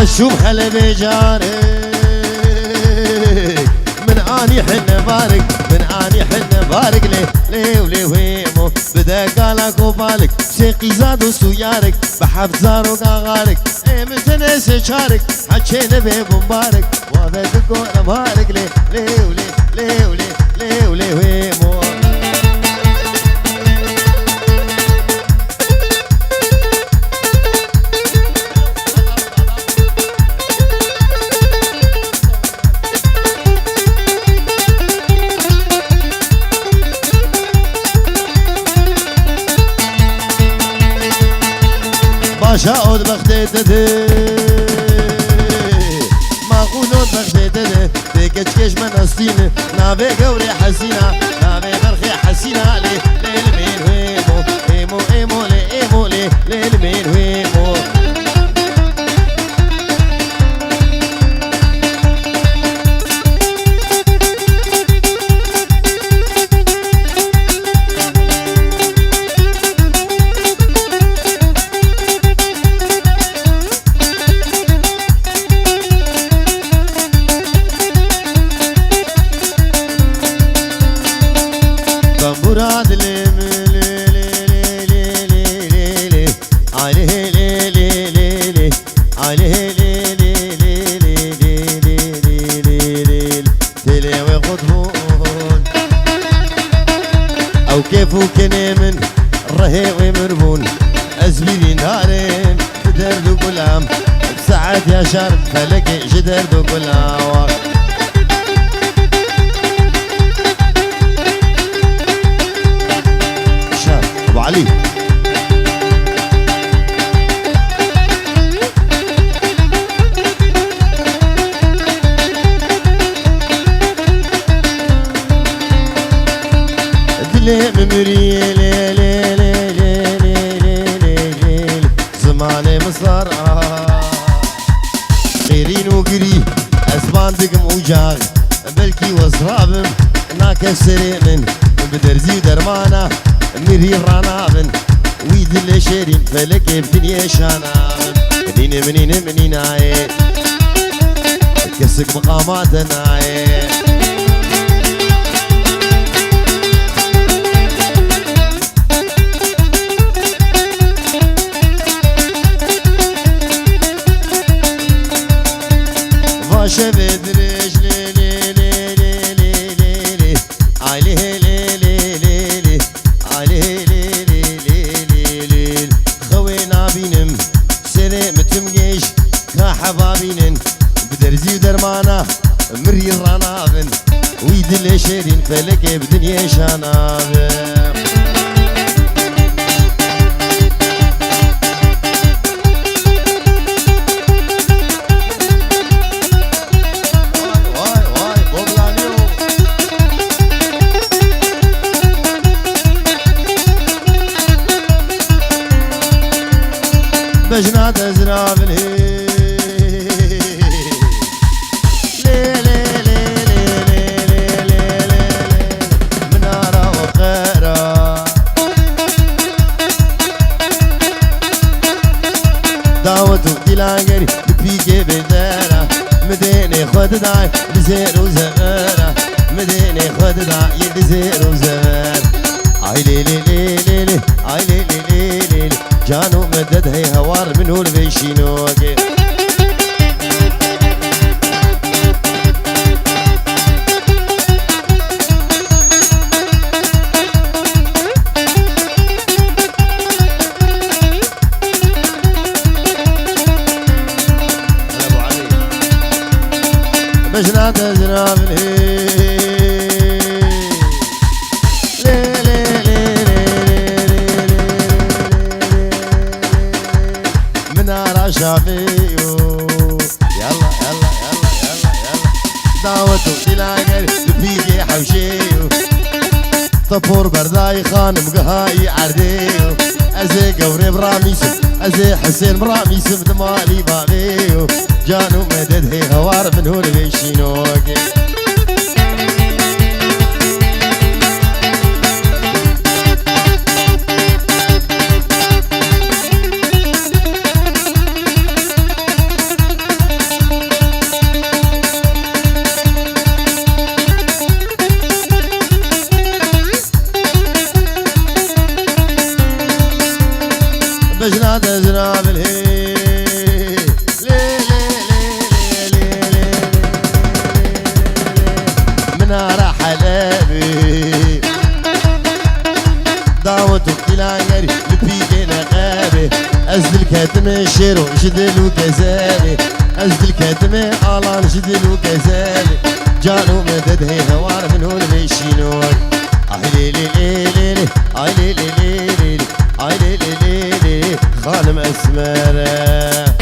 أشوف حلبي جارك من آني حن بارك من آني حن بارك ليه وليه ويمو بدا قالك وبالك سيقي زاد وسويارك بحب زارو قاغارك اي متنس شارك حكينا بيه مبارك وهذا تقول مبارك ليه وليه ويمو شاود بختيته ما قولون بختيته بكشكش من أستينه نابي قوري حسينة نابي برخي حسينة للمين ويمو للمين ويمو وكني من الرهيب ومربون أزبيلي نارين جدر كل عام بساعات يا شرق فلك جدر كل عام شاب أبو علي ممري زماني مصار غيرين وقري اسبان دقم وجاغ بلكي وصرابم ناكس سريمن بدرزي ودرمانا مري رانابن ويد اللي شيرين فلك بدنيا شانابن منين عاي كسك مقاماتنا عاي شبد ريش لي عليه خوينا بينم سري متمجيش كحبابينن بدرزي ودرمانا مري الرنابن ويد اللي شيرين فلك بدنيا شانابن بجنات أزراب الهي منارة وقيرة دعوة وقلاقري بيكي بدارة مديني خود داي بزير وزمارة مديني خود داي بزير وزمارة عاي ليلي جانو مدد هي هوار منو البيشينوكي ابو علي بجنات ازراب الهي شافيو يلا دعوته تلاقي بيجي حوشيو طبور برداي خانم قهاي عرديو ازي قوري براميسم ازي حسين براميسم دمالي بابيو جانو مدد هي هوار من هو البيشينوكي بجنا دزنا بالهي منارة حلابي دعوة الكلانجري لبيجي نغابي أزد الكاتم شيرو جدلو كزالي أزد الكاتم آلان جدلو كزالي جانو مدد هي هوار من هون ميشينون آي لي لي لي لي آي لي لي لي لي آي لي لي لي خانم أسمرة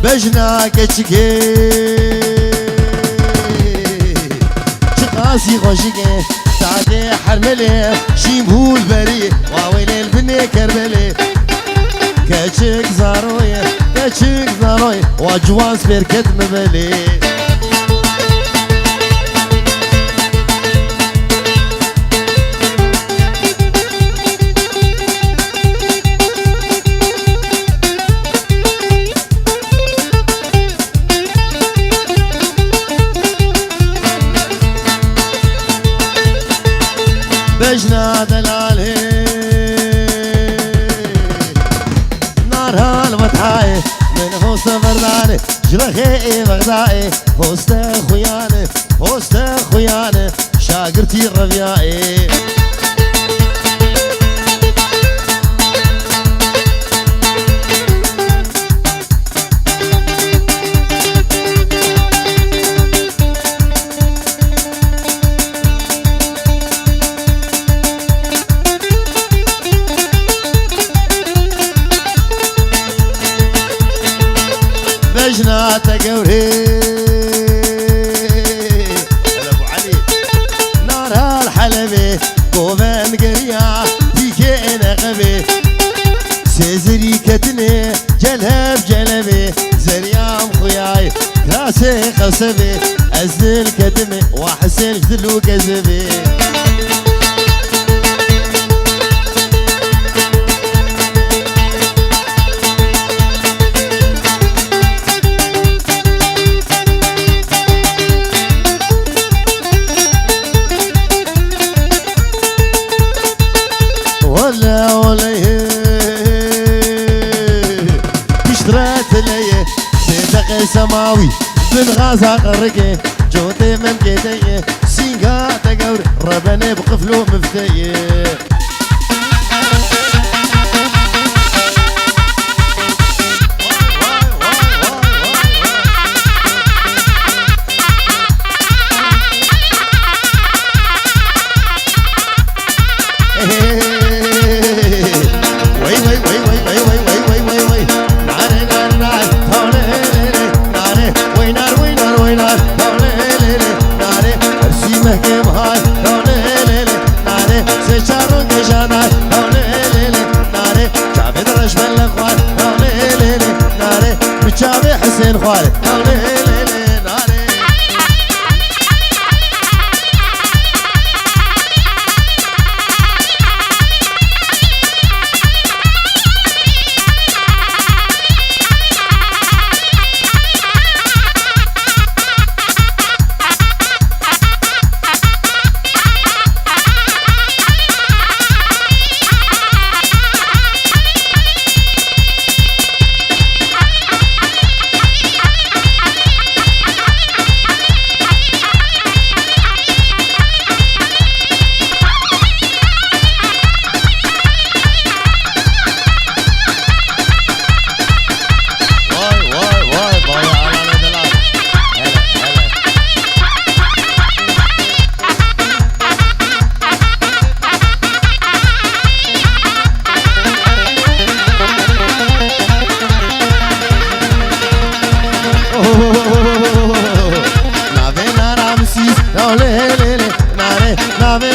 بجنا كتشكي شقاسي خوشيكي تعدي حرملي شيمهول بري واويلي البني كربلي كتشك زاروي كتشك زاروي واجواز بركت مبلي بجنا دلالي نار هالمطحاي من هوست برداني جرخي بغدائي هوست خوياني هوست خوياني شاقرتي الربيائي بجنا تقوري ابو علي نار هالحلبي قوبان قريع فيكي نغبي سيزري كتني جلهب جلبي زريام خوياي كراسي خصبي ازل كتمي وحسن جدلو كذبي ولا ولا اشتريت لي صدق سماوي بن غازة قرقي جوتي ممكتي سينقا تقور ربني بقفلو مفتي حسين خوالي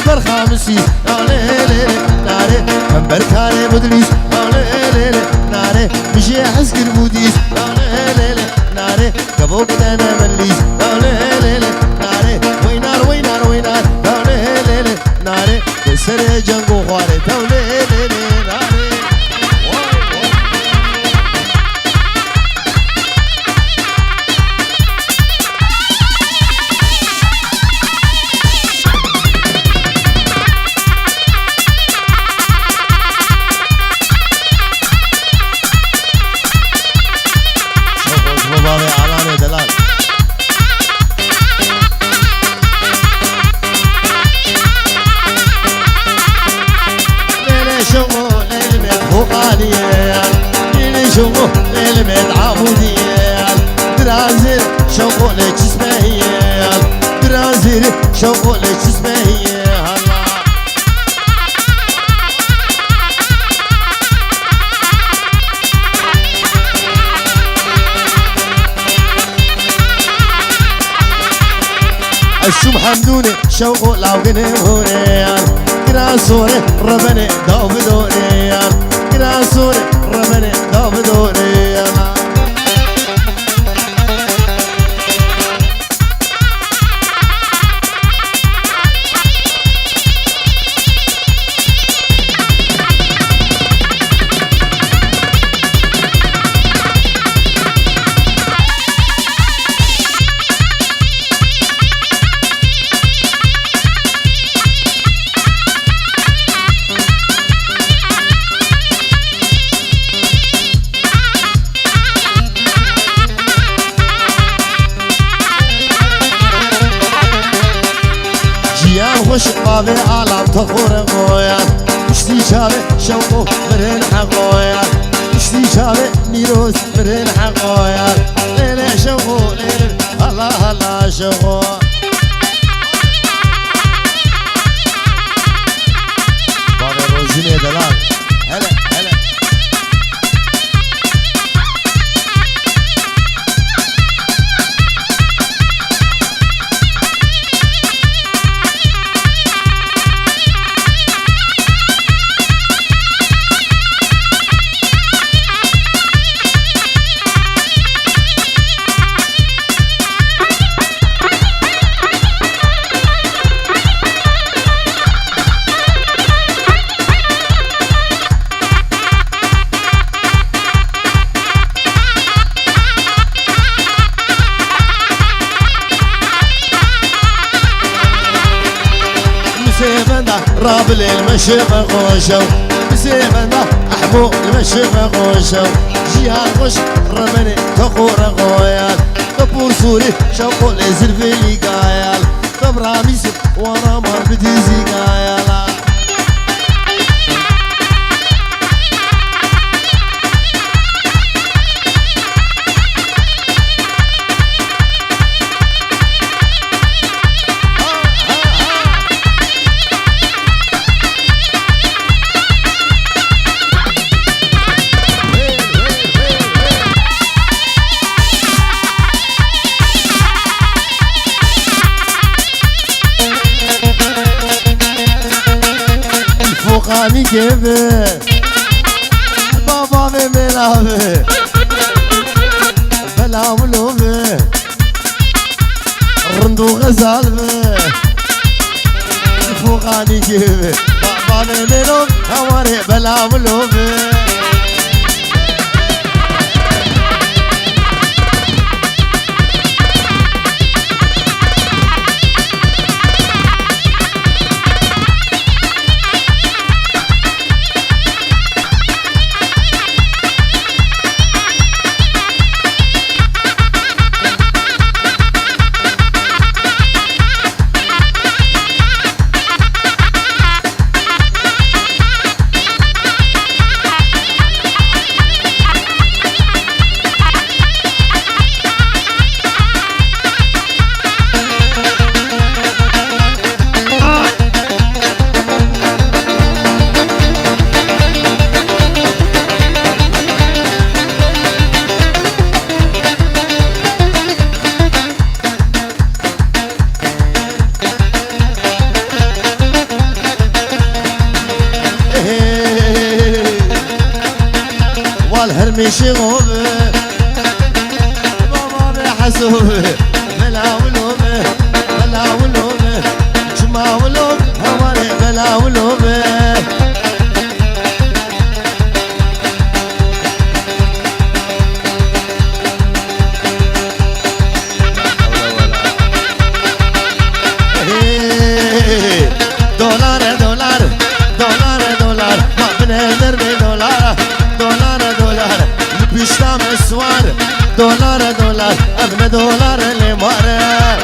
برخامسي ناري بركاني مدريس ناري مشي حسكر بوديس ناري كبوك دانا مليس ناري وينار شوقه ليش اسمه هي هلا الشوم حمدوني شوقه لاوقني هونيان كراسوري ربني دوبدونيان كراسوري ربني دوبدونيان خوش بابي عالم تخور غويان اشتي شابي شوقو برين حقويان اشتي شابي ميروس برين حقويان ليلة شوقو ليلة هلا هلا شوقو بابي روزيني دلال هلا هلا راب المشيخ غوشو بسيبنا احبو المشيخ غوشو جيان غوش رمني تخور غويال كبور سوري شوقو لزر في لقايال كبراميس وانا مر بديزي قايالا فوقاني كيفي بابا في ملابي بلا ولوبي رندو غزال بي فوقاني كيفي بابا في ملابي هواري بلا ولوبي والهرمشي غوبي بابا بحسوبي بلا ولوبي بلا ولوبي جمع ولوبي هواري بلا ولوبي دولار دولار دولار دولار ما بنقدر بدولار دولار دولار بيشتام اسوار دولار دولار ابن دولار اللي مره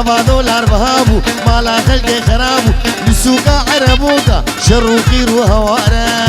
بابا دولار بهابو مالا خلق خرابو لسوقا عربوكا شر وخير وهوانا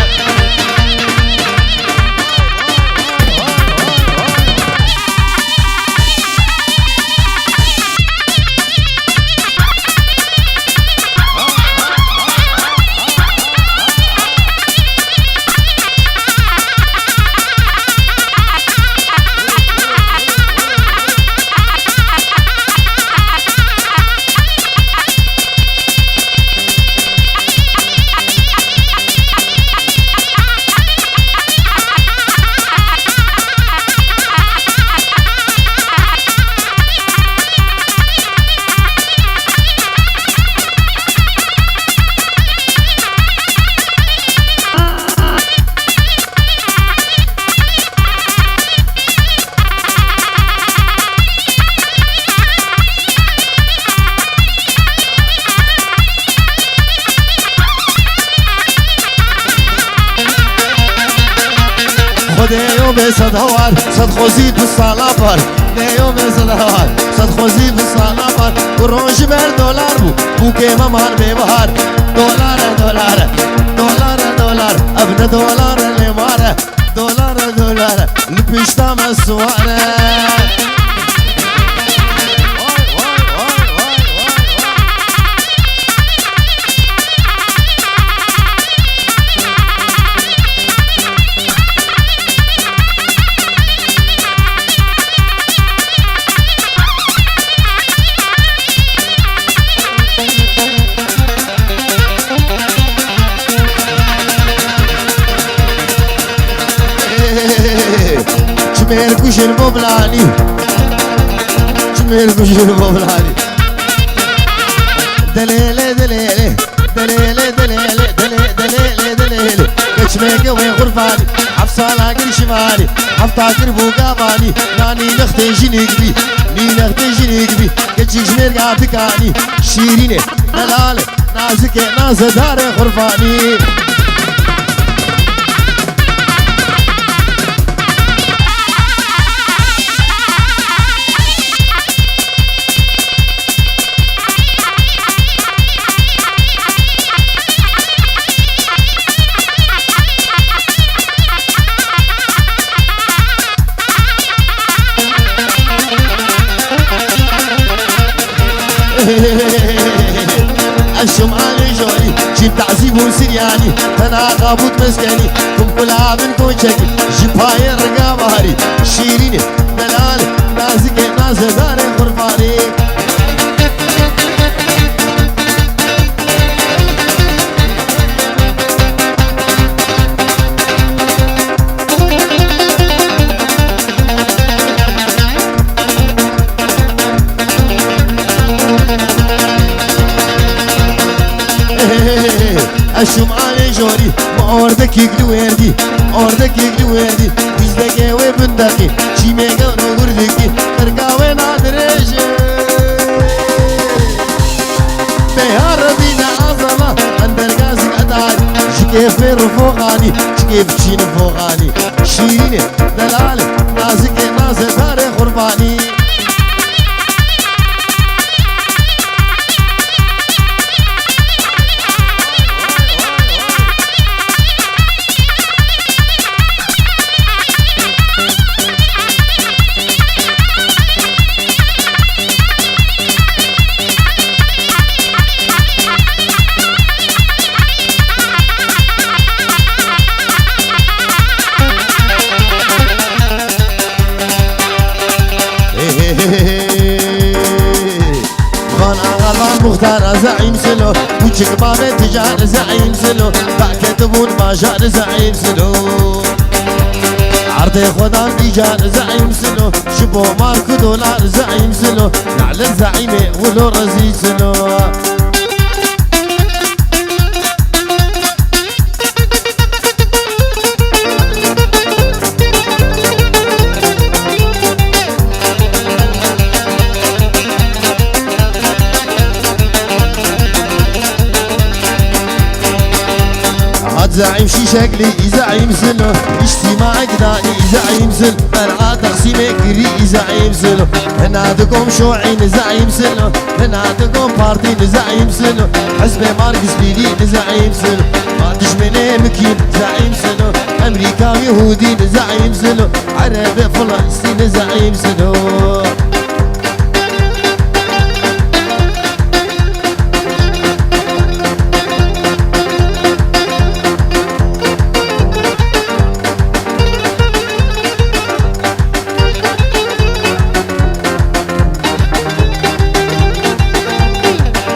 يوم صد هوار صد خوزي بالصلابر يوم صد هوار صد خوزي بالصلابر وروج بر دولار بو كيما مال ببهار دولار دولار دولار دولار ابن دولار الاماره دولار دولار البيشتا مسواره جميل كوشن بوبلاني جميل كوشن بوبلاني دليلي دليلي دليلي دليلي دليلي دليلي كشميك وين غرفاني حفصالك شمالي حفطاكر بوقاباني ناني نختي جنيك بي ني نختي جنيك بي كتشي جميل قاتكاني شيريني دلالي نازك ناز دار غرفاني الشمعاني جوري جيب تعذيب وسرياني انا غابوت مسكني كم كلها من كوشكي جيب هاي الرقاباري شيريني دلالي نازك ناز داري غرفاني الشمعاني جوري ما اوردك يقلو ويردي اوردك يقلو ويردي بيزدك وي بندقي شي ميغا نوردكي ترقاوي نادريش بيهار بينا عظمة اندر قاسك اتعاد شكيف رفوقاني شكيف تشين فوقاني شيريني دلالي نازك ناز داري غرباني مختار زعيم سلو وجهك بابا تجار زعيم سلو بعكتبون ما جار زعيم سلو عرضي خدام تجار زعيم سلو شبو ماركو دولار زعيم سلو نعل الزعيمة ولو رزي سلو زعيم شي شكلي زعيم سلو اجتماعي قداني زعيم سلو منع تقسيمي كري زعيم سلو هنا دقوم شوعين زعيم سلو هنا دقوم بارتين زعيم سلو حزب ماركس بيلي زعيم سلو قادش مني مكين زعيم سلو امريكا ويهودي زعيم سلو عربي فلسطين زعيم سلو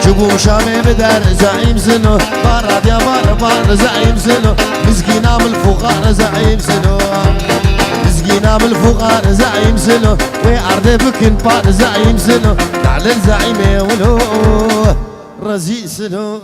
جبو شامي بدر زعيم سنو بارد يا بار زعيم سنو مسكينة من الفقراء زعيم سنو مسكينة من الفقراء زعيم سنو وعرض بكن بار زعيم سنو تعلن زعيم ولو رزي سنو